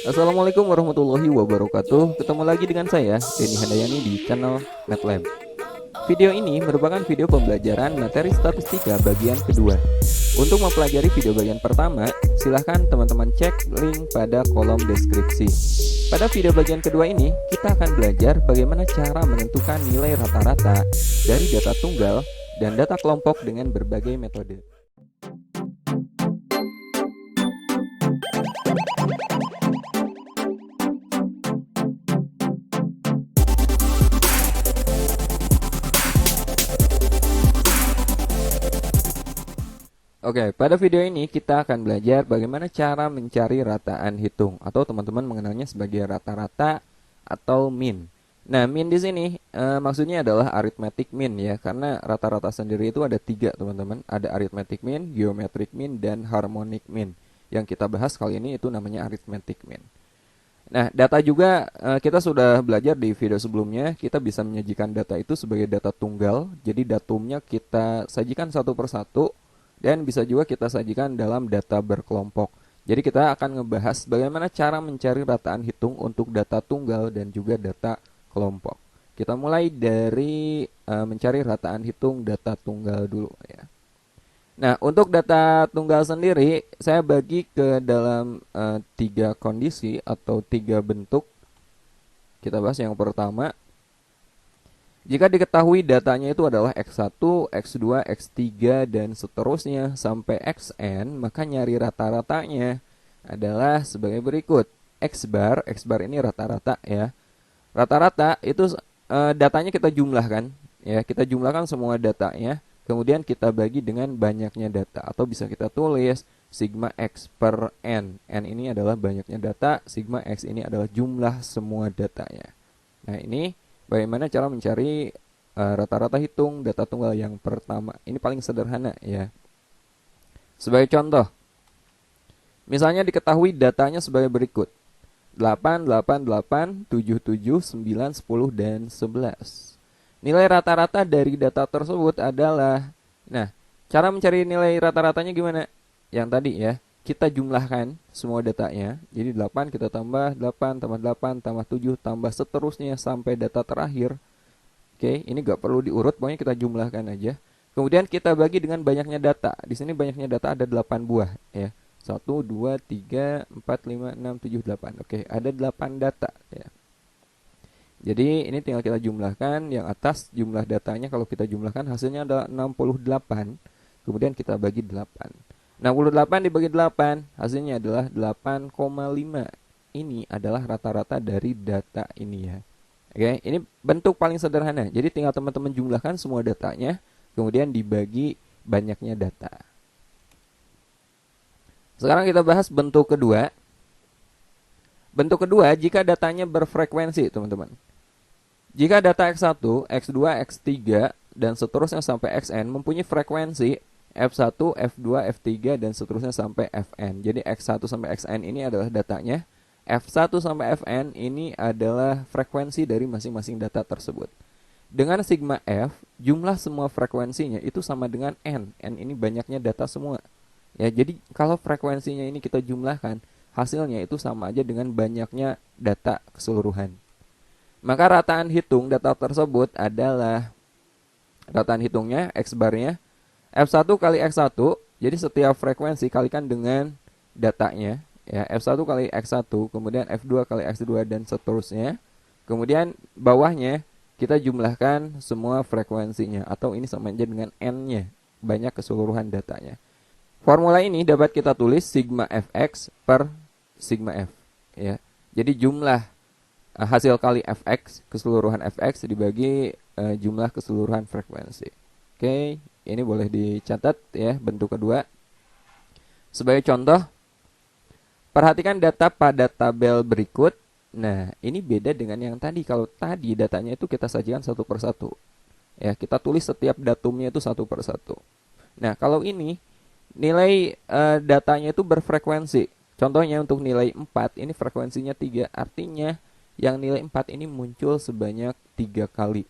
Assalamualaikum warahmatullahi wabarakatuh. Ketemu lagi dengan saya, Denny Handayani di channel MATLAB. Video ini merupakan video pembelajaran materi statistika bagian kedua. Untuk mempelajari video bagian pertama, silahkan teman-teman cek link pada kolom deskripsi. Pada video bagian kedua ini, kita akan belajar bagaimana cara menentukan nilai rata-rata dari data tunggal dan data kelompok dengan berbagai metode. Oke, pada video ini kita akan belajar bagaimana cara mencari rataan hitung atau teman-teman mengenalnya sebagai rata-rata atau min. Nah, min di sini maksudnya adalah arithmetic mean ya, karena rata-rata sendiri itu ada tiga teman-teman, ada arithmetic mean, geometric mean, dan harmonic mean. Yang kita bahas kali ini itu namanya arithmetic mean. Nah, data juga kita sudah belajar di video sebelumnya, kita bisa menyajikan data itu sebagai data tunggal, jadi datumnya kita sajikan satu persatu dan bisa juga kita sajikan dalam data berkelompok. Jadi kita akan ngebahas bagaimana cara mencari rataan hitung untuk data tunggal dan juga data kelompok. Kita mulai dari mencari rataan hitung data tunggal dulu ya. Nah, untuk data tunggal sendiri saya bagi ke dalam tiga kondisi atau tiga bentuk. Kita bahas yang pertama. Jika diketahui datanya itu adalah X1, X2, X3, dan seterusnya sampai Xn, maka nyari rata-ratanya adalah sebagai berikut. X bar ini rata-rata ya. Rata-rata itu datanya kita jumlahkan, ya, kita jumlahkan semua datanya, kemudian kita bagi dengan banyaknya data, atau bisa kita tulis sigma X per N. N ini adalah banyaknya data, sigma X ini adalah jumlah semua datanya. Nah, ini bagaimana cara mencari rata-rata hitung data tunggal yang pertama. Ini paling sederhana ya. Sebagai contoh, misalnya diketahui datanya sebagai berikut. 8, 8, 8, 7, 7, 9, 10, dan 11. Nilai rata-rata dari data tersebut adalah, nah, cara mencari nilai rata-ratanya gimana? Yang tadi ya, kita jumlahkan semua datanya. Jadi 8 kita tambah 8 tambah 8 tambah 7 tambah seterusnya sampai data terakhir. Oke, ini gak perlu diurut, pokoknya kita jumlahkan aja. Kemudian kita bagi dengan banyaknya data. Di sini banyaknya data ada 8 buah ya. 1 2 3 4 5 6 7 8. Oke, ada 8 data ya. Jadi ini tinggal kita jumlahkan. Yang atas jumlah datanya kalau kita jumlahkan hasilnya adalah 68. Kemudian kita bagi 8. 68 dibagi 8, hasilnya adalah 8,5. Ini adalah rata-rata dari data ini ya. Oke, ini bentuk paling sederhana. Jadi tinggal teman-teman jumlahkan semua datanya, kemudian dibagi banyaknya data. Sekarang kita bahas bentuk kedua. Bentuk kedua, jika datanya berfrekuensi, teman-teman. Jika data X1, X2, X3, dan seterusnya sampai Xn mempunyai frekuensi F1, F2, F3, dan seterusnya sampai Fn. Jadi X1 sampai Xn ini adalah datanya. F1 sampai Fn ini adalah frekuensi dari masing-masing data tersebut. Dengan sigma F, jumlah semua frekuensinya itu sama dengan N. N ini banyaknya data semua. Ya, jadi kalau frekuensinya ini kita jumlahkan, hasilnya itu sama aja dengan banyaknya data keseluruhan. Maka rataan hitung data tersebut adalah, rataan hitungnya, X barnya, F1 kali X1, jadi setiap frekuensi kalikan dengan datanya, ya, F1 kali X1, kemudian F2 kali X2, dan seterusnya. Kemudian bawahnya kita jumlahkan semua frekuensinya, atau ini sama aja dengan N-nya, banyak keseluruhan datanya. Formula ini dapat kita tulis sigma Fx per sigma F. Ya. Jadi jumlah hasil kali Fx, keseluruhan Fx dibagi jumlah keseluruhan frekuensi. Oke, ini boleh dicatat ya, bentuk kedua. Sebagai contoh, perhatikan data pada tabel berikut. Nah, ini beda dengan yang tadi. Kalau tadi datanya itu kita sajikan satu persatu. Ya, kita tulis setiap datumnya itu satu persatu. Nah, kalau ini nilai datanya itu berfrekuensi. Contohnya untuk nilai 4, ini frekuensinya 3. Artinya yang nilai 4 ini muncul sebanyak 3 kali.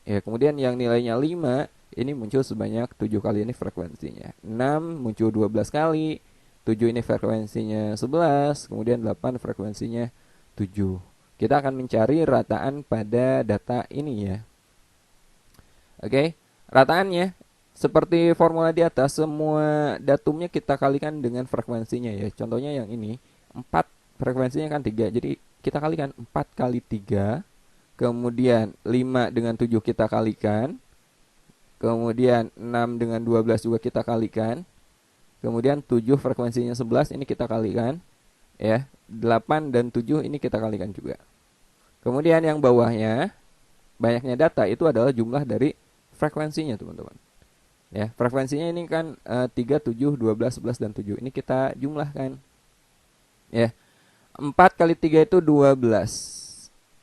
Ya, kemudian yang nilainya 5 ini muncul sebanyak 7 kali, ini frekuensinya. 6 muncul 12 kali, 7 ini frekuensinya 11, kemudian 8 frekuensinya 7. Kita akan mencari rataan pada data ini ya. Oke, rataannya seperti formula di atas, semua datumnya kita kalikan dengan frekuensinya ya. Contohnya yang ini, 4 frekuensinya kan 3. Jadi kita kalikan 4 kali 3. Kemudian 5 dengan 7 kita kalikan. Kemudian 6 dengan 12 juga kita kalikan. Kemudian 7 frekuensinya 11 ini kita kalikan. Ya, 8 dan 7 ini kita kalikan juga. Kemudian yang bawahnya, banyaknya data itu adalah jumlah dari frekuensinya teman-teman. Ya, frekuensinya ini kan 3, 7, 12, 11, dan 7. Ini kita jumlahkan. Ya, 4 kali 3 itu 12.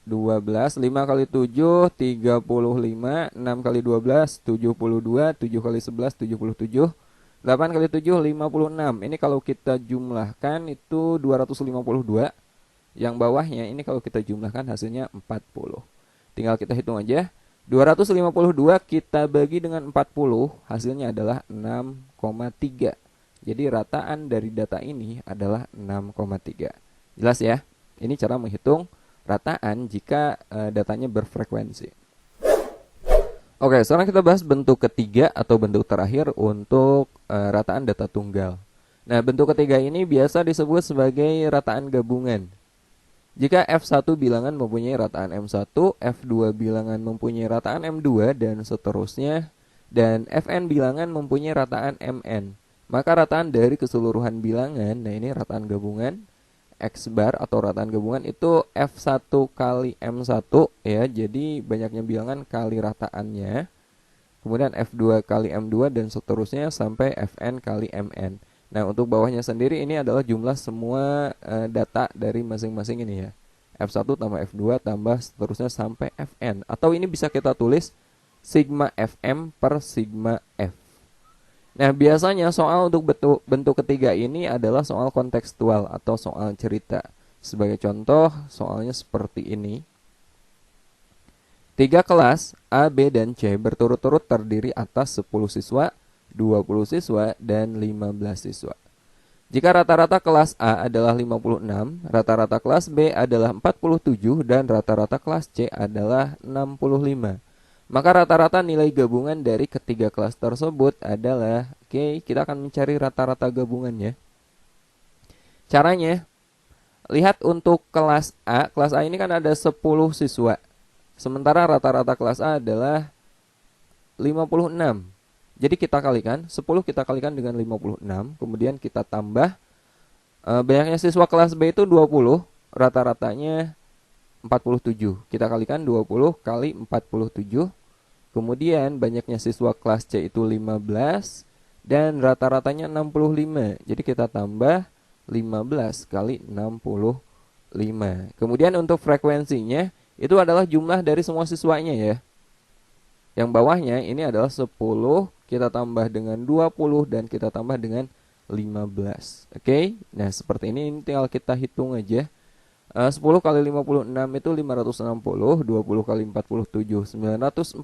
12, 5 kali 7, 35, 6 kali 12, 72, 7 kali 11, 77, 8 kali 7, 56. Ini kalau kita jumlahkan itu 252. Yang bawahnya ini kalau kita jumlahkan hasilnya 40. Tinggal kita hitung aja. 252 kita bagi dengan 40, hasilnya adalah 6,3. Jadi rataan dari data ini adalah 6,3. Jelas ya? Ini cara menghitung rataan jika datanya berfrekuensi. Oke, sekarang kita bahas bentuk ketiga atau bentuk terakhir untuk rataan data tunggal. Nah, bentuk ketiga ini biasa disebut sebagai rataan gabungan. Jika F1 bilangan mempunyai rataan M1, F2 bilangan mempunyai rataan M2, dan seterusnya, dan Fn bilangan mempunyai rataan Mn, maka rataan dari keseluruhan bilangan, nah ini rataan gabungan, X bar atau rataan gabungan itu F1 kali M1 ya, jadi banyaknya bilangan kali rataannya, kemudian F2 kali M2 dan seterusnya sampai Fn kali Mn. Nah, untuk bawahnya sendiri ini adalah jumlah semua data dari masing-masing ini ya. F1 tambah F2 tambah seterusnya sampai Fn. Atau ini bisa kita tulis sigma Fm per sigma F. Nah, biasanya soal untuk bentuk ketiga ini adalah soal kontekstual atau soal cerita. Sebagai contoh, soalnya seperti ini. 3 kelas A, B, dan C berturut-turut terdiri atas 10 siswa, 20 siswa, dan 15 siswa. Jika rata-rata kelas A adalah 56, rata-rata kelas B adalah 47, dan rata-rata kelas C adalah 65. Maka rata-rata nilai gabungan dari ketiga kelas tersebut adalah, kita akan mencari rata-rata gabungannya. Caranya, lihat untuk kelas A ini kan ada 10 siswa. Sementara rata-rata kelas A adalah 56. Jadi kita kalikan, 10 kita kalikan dengan 56, kemudian kita tambah banyaknya siswa kelas B itu 20, rata-ratanya 47. Kita kalikan 20 kali 47, kemudian banyaknya siswa kelas C itu 15, dan rata-ratanya 65. Jadi kita tambah 15 kali 65. Kemudian untuk frekuensinya, itu adalah jumlah dari semua siswanya ya. Yang bawahnya ini adalah 10, kita tambah dengan 20, dan kita tambah dengan 15. Oke, nah seperti ini tinggal kita hitung aja. 10 kali 56 itu 560, 20 kali 47 940,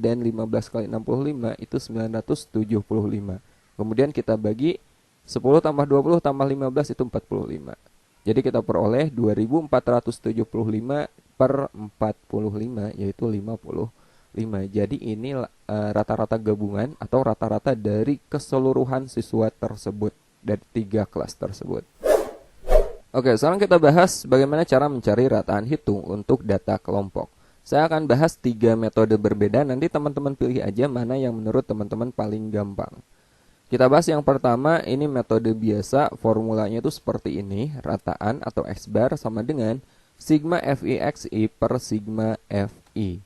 dan 15 kali 65 itu 975. Kemudian kita bagi 10 tambah 20 tambah 15 itu 45. Jadi kita peroleh 2475 per 45, yaitu 55. Jadi ini rata-rata gabungan atau rata-rata dari keseluruhan siswa tersebut dari 3 kelas tersebut. Oke, sekarang kita bahas bagaimana cara mencari rataan hitung untuk data kelompok. Saya akan bahas 3 metode berbeda, nanti teman-teman pilih aja mana yang menurut teman-teman paling gampang. Kita bahas yang pertama, ini metode biasa, formulanya itu seperti ini, rataan atau X bar sama dengan sigma FI XI per sigma FI.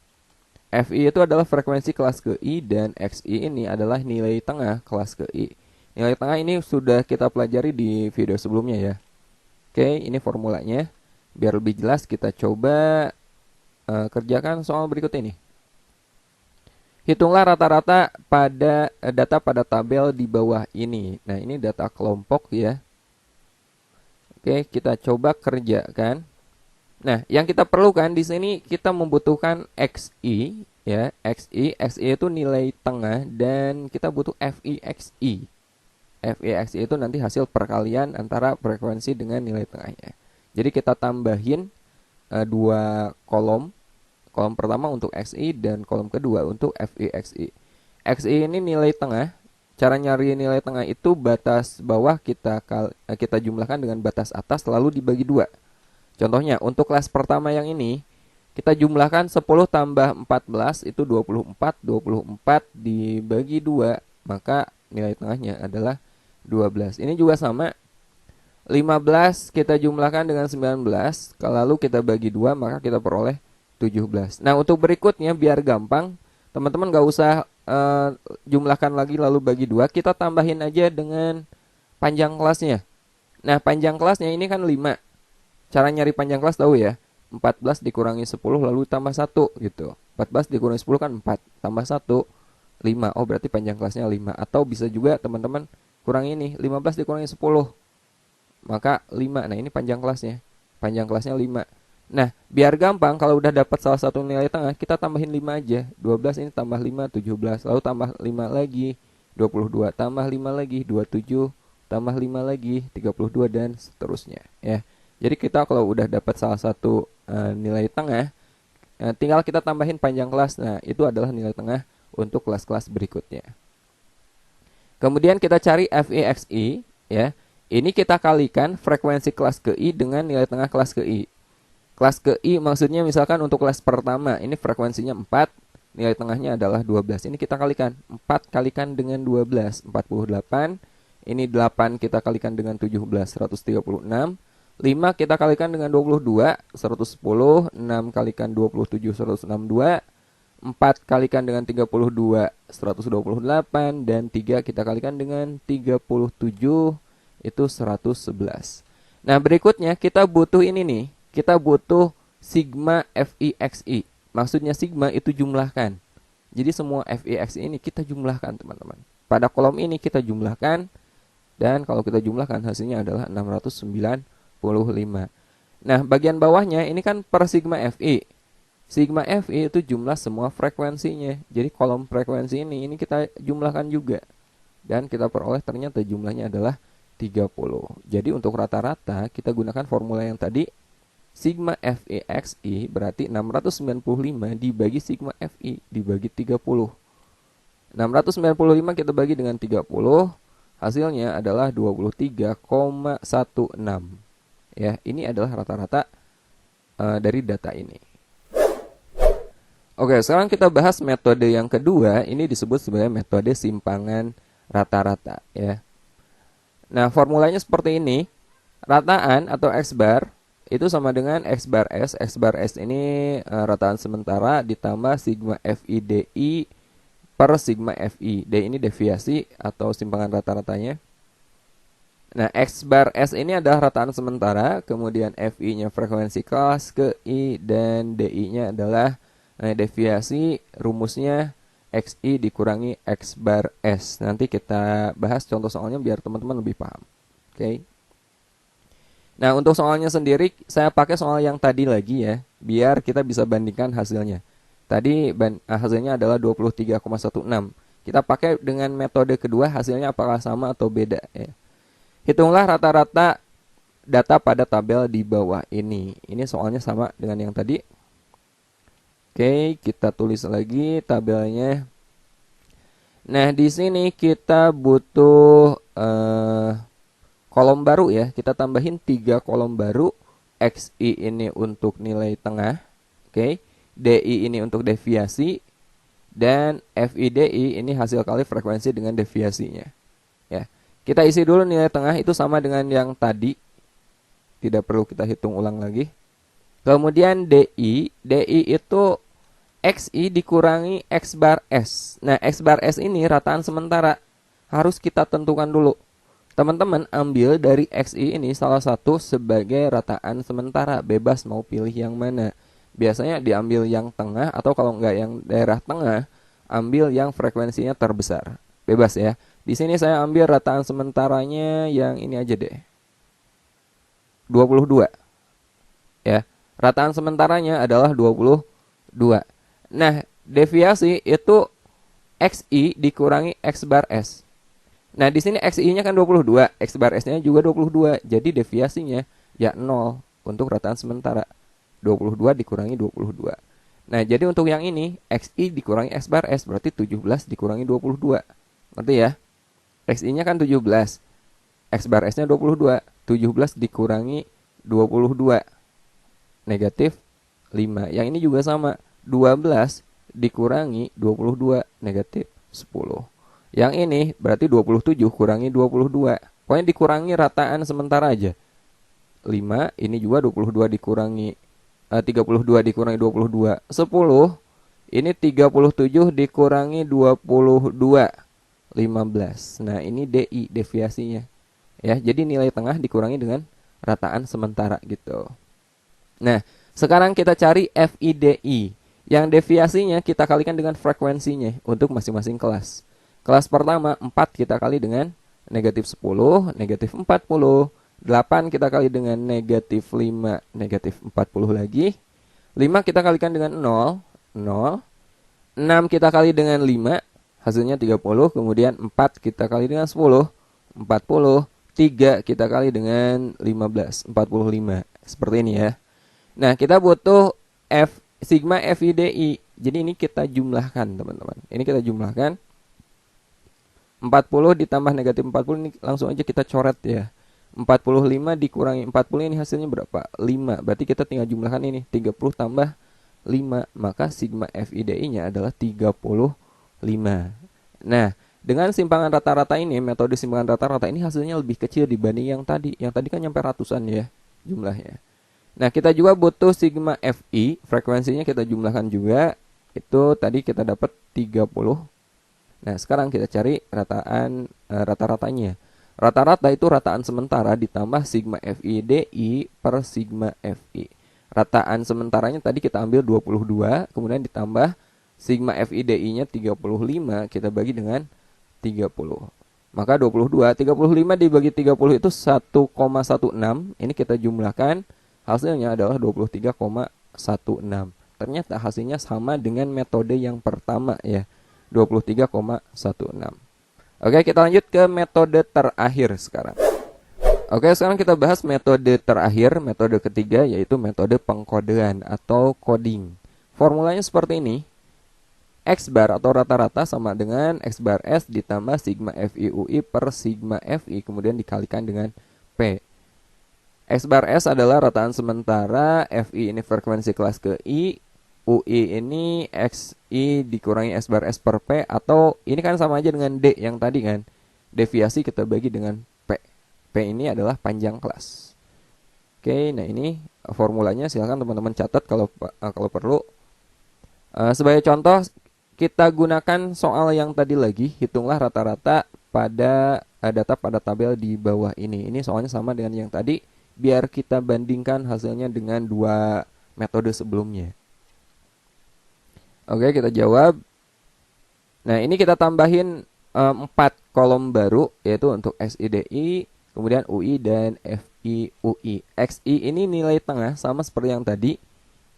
FI itu adalah frekuensi kelas ke I, dan XI ini adalah nilai tengah kelas ke I. Nilai tengah ini sudah kita pelajari di video sebelumnya ya. Oke, ini formulanya. Biar lebih jelas kita coba kerjakan soal berikut ini. Hitunglah rata-rata pada data pada tabel di bawah ini. Nah, ini data kelompok ya. Oke, kita coba kerjakan. Nah, yang kita perlukan di sini kita membutuhkan XI ya, XI itu nilai tengah, dan kita butuh FI XI. FI/XI itu nanti hasil perkalian antara frekuensi dengan nilai tengahnya. Jadi kita tambahin dua kolom. Kolom pertama untuk XI dan kolom kedua untuk FI/XI. XI ini nilai tengah. Cara nyari nilai tengah itu batas bawah kita jumlahkan dengan batas atas lalu dibagi dua. Contohnya untuk kelas pertama yang ini kita jumlahkan 10 tambah 14 itu 24. 24 dibagi 2 maka nilai tengahnya adalah 12. Ini juga sama. 15 kita jumlahkan dengan 19. Lalu kita bagi 2 maka kita peroleh 17. Nah untuk berikutnya biar gampang, teman-teman gak usah jumlahkan lagi lalu bagi 2. Kita tambahin aja dengan panjang kelasnya. Nah panjang kelasnya ini kan 5. Cara nyari panjang kelas tahu ya, 14 dikurangi 10 lalu tambah 1 gitu. 14 dikurangi 10 kan 4, tambah 1, 5. Oh berarti panjang kelasnya 5. Atau bisa juga teman-teman kurang ini, 15 dikurangi 10 maka 5. Nah ini panjang kelasnya. Panjang kelasnya 5. Nah biar gampang kalau udah dapat salah satu nilai tengah kita tambahin 5 aja. 12 ini tambah 5, 17. Lalu tambah 5 lagi, 22. Tambah 5 lagi, 27. Tambah 5 lagi, 32 dan seterusnya ya. Jadi kita kalau udah dapat salah satu nilai tengah, tinggal kita tambahin panjang kelas. Nah itu adalah nilai tengah untuk kelas-kelas berikutnya. Kemudian kita cari FI/XI ya. Ini kita kalikan frekuensi kelas ke I dengan nilai tengah kelas ke I. Kelas ke I maksudnya misalkan untuk kelas pertama ini frekuensinya 4, nilai tengahnya adalah 12. Ini kita kalikan 4 kalikan dengan 12, 48. Ini 8 kita kalikan dengan 17, 136. 5 kita kalikan dengan 22, 110. 6 kalikan 27, 162. 4 kalikan dengan 32, 128. Dan 3 kita kalikan dengan 37, itu 111. Nah berikutnya kita butuh ini nih. Kita butuh sigma FI/XI. Maksudnya sigma itu jumlahkan. Jadi semua FI/XI ini kita jumlahkan teman-teman. Pada kolom ini kita jumlahkan. Dan kalau kita jumlahkan hasilnya adalah 695. Nah bagian bawahnya ini kan per sigma FI. Sigma FI itu jumlah semua frekuensinya. Jadi kolom frekuensi ini kita jumlahkan juga. Dan kita peroleh ternyata jumlahnya adalah 30. Jadi untuk rata-rata kita gunakan formula yang tadi. Sigma FI/XI berarti 695 dibagi sigma FI dibagi 30. 695 kita bagi dengan 30, hasilnya adalah 23,16. Ya, ini adalah rata-rata dari data ini. Oke, sekarang kita bahas metode yang kedua. Ini disebut sebagai metode simpangan rata-rata ya. Nah, formulanya seperti ini. Rataan atau X bar itu sama dengan X bar S. X bar S ini rataan sementara ditambah sigma FI DI per sigma FI. D ini deviasi atau simpangan rata-ratanya. Nah, X bar S ini adalah rataan sementara, kemudian FI-nya frekuensi kelas ke I dan DI-nya adalah deviasi. Rumusnya XI dikurangi X bar S. Nanti kita bahas contoh soalnya biar teman-teman lebih paham. Oke. Nah, untuk soalnya sendiri saya pakai soal yang tadi lagi ya, biar kita bisa bandingkan hasilnya. Tadi hasilnya adalah 23,16. Kita pakai dengan metode kedua, hasilnya apakah sama atau beda ya. Hitunglah rata-rata data pada tabel di bawah ini. Ini soalnya sama dengan yang tadi. Oke, kita tulis lagi tabelnya. Nah, di sini kita butuh kolom baru ya. Kita tambahin 3 kolom baru. XI ini untuk nilai tengah. Oke, DI ini untuk deviasi. Dan FIDI ini hasil kali frekuensi dengan deviasinya. Ya, kita isi dulu nilai tengah itu sama dengan yang tadi. Tidak perlu kita hitung ulang lagi. Kemudian DI itu XI dikurangi X bar S. Nah, X bar S ini rataan sementara. Harus kita tentukan dulu. Teman-teman ambil dari XI ini salah satu sebagai rataan sementara. Bebas mau pilih yang mana. Biasanya diambil yang tengah atau kalau enggak yang daerah tengah, ambil yang frekuensinya terbesar. Bebas ya. Di sini saya ambil rataan sementaranya yang ini aja deh. 22. Ya. Rataan sementaranya adalah 22. Nah, deviasi itu XI dikurangi X bar S. Nah, di sini XI-nya kan 22, X bar S-nya juga 22. Jadi deviasinya ya 0 untuk rataan sementara. 22 dikurangi 22. Nah, jadi untuk yang ini XI dikurangi X bar S berarti 17 dikurangi 22. Ngerti ya? XI-nya kan 17, X bar S-nya 22. 17 dikurangi 22 negatif 5. Yang ini juga sama, 12 dikurangi 22 negatif 10. Yang ini berarti 27 kurangi 22. Pokoknya dikurangi rataan sementara aja. 5, ini juga 22 dikurangi 32 dikurangi 22. 10, ini 37 dikurangi 22. 15. Nah, ini DI deviasinya. Ya, jadi nilai tengah dikurangi dengan rataan sementara gitu. Nah, sekarang kita cari FIDI. Yang deviasinya kita kalikan dengan frekuensinya untuk masing-masing kelas. Kelas pertama 4 kita kali dengan negatif 10, negatif 40. 8 kita kali dengan negatif 5, negatif 40 lagi. 5 kita kalikan dengan 0, 0. 6 kita kali dengan 5, hasilnya 30. Kemudian 4 kita kali dengan 10, 40. 3 kita kali dengan 15, 45. Seperti ini ya. Nah, kita butuh sigma FIDI. Jadi ini kita jumlahkan, teman-teman. Ini kita jumlahkan. 40 ditambah negatif 40 ini langsung aja kita coret ya. 45 dikurangi 40 ini hasilnya berapa? 5. Berarti kita tinggal jumlahkan ini. 30 tambah 5. Maka sigma FIDI-nya adalah 35. Nah, dengan simpangan rata-rata ini, metode simpangan rata-rata ini hasilnya lebih kecil dibanding yang tadi. Yang tadi kan nyampe ratusan ya jumlahnya. Nah, kita juga butuh sigma FI, frekuensinya kita jumlahkan juga. Itu tadi kita dapat 30. Nah, sekarang kita cari rataan rata-ratanya. Rata-rata itu rataan sementara ditambah sigma FIDI per sigma FI. Rataan sementaranya tadi kita ambil 22, kemudian ditambah sigma FIDI-nya 35, kita bagi dengan 30. Maka 22, 35 dibagi 30 itu 1,16. Ini kita jumlahkan, hasilnya adalah 23,16. Ternyata hasilnya sama dengan metode yang pertama ya, 23,16. Oke, kita lanjut ke metode terakhir sekarang. Oke, sekarang kita bahas metode terakhir, metode ketiga, yaitu metode pengkodean atau coding. Formulanya seperti ini. X bar atau rata-rata sama dengan X bar S ditambah sigma FI/UI per sigma FI, kemudian dikalikan dengan P. X bar S adalah rataan sementara, FI ini frekuensi kelas ke I, UI ini XI dikurangi S bar S per P, atau ini kan sama aja dengan D yang tadi kan. Deviasi kita bagi dengan P. P ini adalah panjang kelas. Oke, nah ini formulanya, silahkan teman-teman catat kalau perlu. Sebagai contoh, kita gunakan soal yang tadi lagi, hitunglah rata-rata pada data pada tabel di bawah ini. Ini soalnya sama dengan yang tadi, biar kita bandingkan hasilnya dengan dua metode sebelumnya. Oke, kita jawab. Nah, ini kita tambahin 4 kolom baru, yaitu untuk SIDI, kemudian UI dan FIUI. XI ini nilai tengah, sama seperti yang tadi.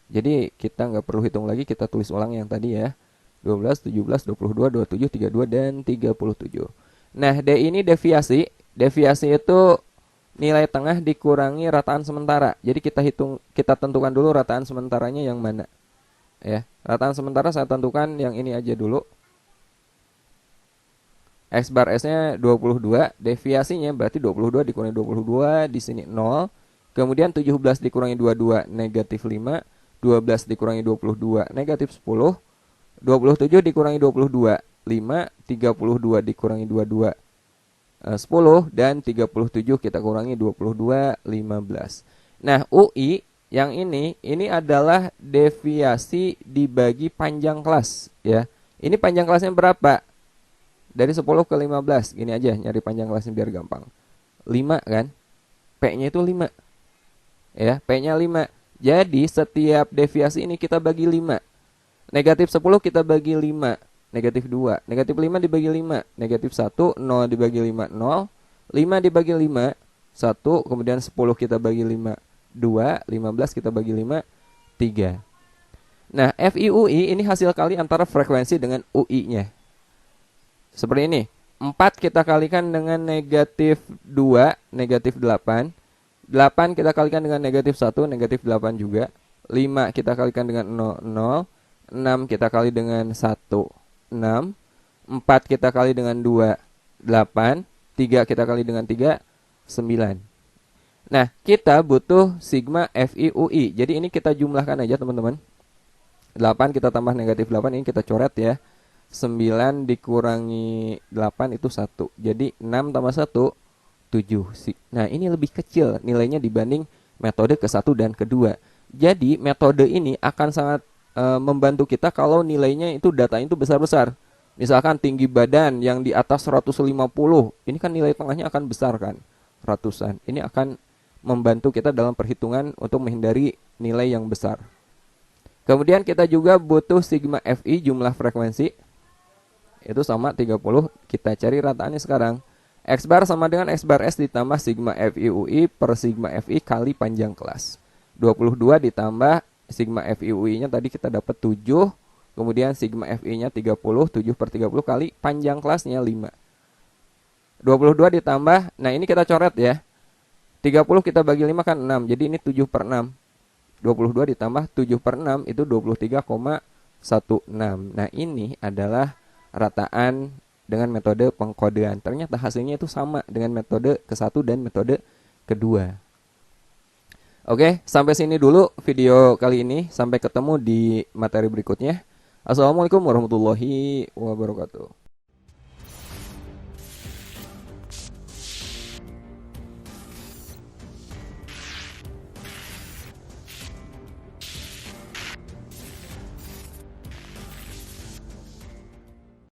Jadi kita nggak perlu hitung lagi, kita tulis ulang yang tadi ya. 12, 17, 22, 27, 32, dan 37. Nah, D ini deviasi. Deviasi itu nilai tengah dikurangi rataan sementara. Jadi kita tentukan dulu rataan sementaranya yang mana. Ya, rataan sementara saya tentukan yang ini aja dulu. X bar S-nya 22, deviasinya berarti 22 dikurangi 22, di sini 0. Kemudian 17 dikurangi 22 negatif 5, 12 dikurangi 22 negatif 10, 27 dikurangi 22 5, 32 dikurangi 22 10, dan 37 kita kurangi 22 15. Nah, UI yang ini adalah deviasi dibagi panjang kelas ya. Ini panjang kelasnya berapa? Dari 10 ke 15. Gini aja, nyari panjang kelasnya biar gampang. 5 kan? P-nya itu 5. Ya, P-nya 5. Jadi setiap deviasi ini kita bagi 5. Negatif 10 kita bagi 5. Negatif 2. Negatif 5 dibagi 5. Negatif 1. 0 dibagi 5. 0. 5 dibagi 5. 1. Kemudian 10 kita bagi 5. 2, 15 kita bagi 5, 3. Nah, FIUI ini hasil kali antara frekuensi dengan UI-nya. Seperti ini. 4 kita kalikan dengan negatif 2, negatif 8. 8 kita kalikan dengan negatif 1, negatif 8 juga. 5 kita kalikan dengan 0, 0. 6 kita kali dengan 1, 6. 4 kita kali dengan 2, 8. 3 kita kali dengan 3, 9. Nah, kita butuh sigma FIUI. Jadi ini kita jumlahkan aja teman-teman. 8 kita tambah negatif 8, ini kita coret ya. 9 dikurangi 8 itu 1. Jadi 6 tambah 1, 7. Nah, ini lebih kecil nilainya dibanding metode ke-1 dan kedua. Jadi, metode ini akan sangat membantu kita kalau nilainya itu datanya itu besar-besar. Misalkan tinggi badan yang di atas 150, ini kan nilai tengahnya akan besar kan, ratusan. Ini akan membantu kita dalam perhitungan untuk menghindari nilai yang besar. Kemudian kita juga butuh sigma Fi, jumlah frekuensi. Itu sama 30, kita cari rataannya sekarang. X bar sama dengan X bar S ditambah sigma FIUI per sigma Fi kali panjang kelas. 22 ditambah sigma FIUI-nya tadi kita dapat 7. Kemudian sigma FI-nya 30, 7 per 30 kali panjang kelasnya 5. 22 ditambah, nah ini kita coret ya. 30 kita bagi 5 kan 6, jadi ini 7 per 6. 22 ditambah 7 per 6 itu 23,16. Nah ini adalah rataan dengan metode pengkodean. Ternyata hasilnya itu sama dengan metode ke-1 dan metode kedua. Oke, sampai sini dulu video kali ini. Sampai ketemu di materi berikutnya. Assalamualaikum warahmatullahi wabarakatuh.